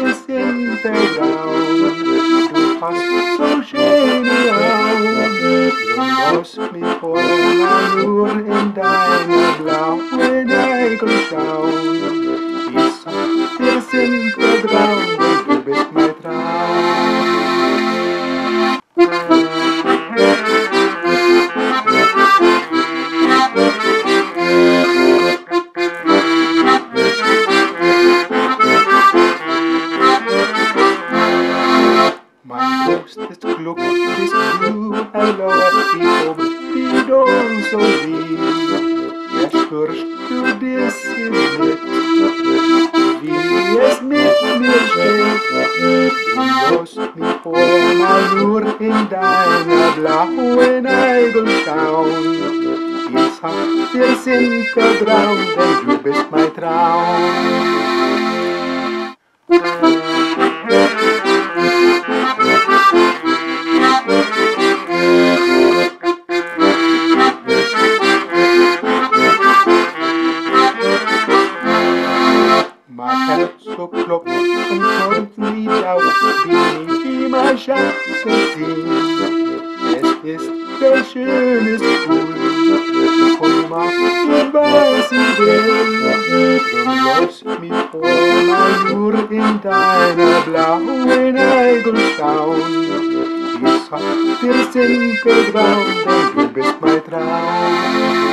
wir sind vertraut. Du hast so schöne Augen, du lässt mich vorher nur in deine blauen Augen schauen. Ich sag, wir sind vertraut, du bist mein Traum. Mein größtes Glück bist du, allein ich hab dich doch so lieb. Jetzt spürst du das mit, wie es mit mir steht. Du lässt mich vorher nur in deine blauen Augen schauen. Ich sag, wir sind vertraut, denn du bist mein Traum. Mein Herz so klopft und kommt nie auf, bin ich immer scharf zu sehen. Es ist ein schönes Gefühl, komm mal, ich weiß ich will. Drum lässt mich vorher nur in deine blauen Augen schauen. Ich sag, wir sind vertraut, denn du bist mein Traum.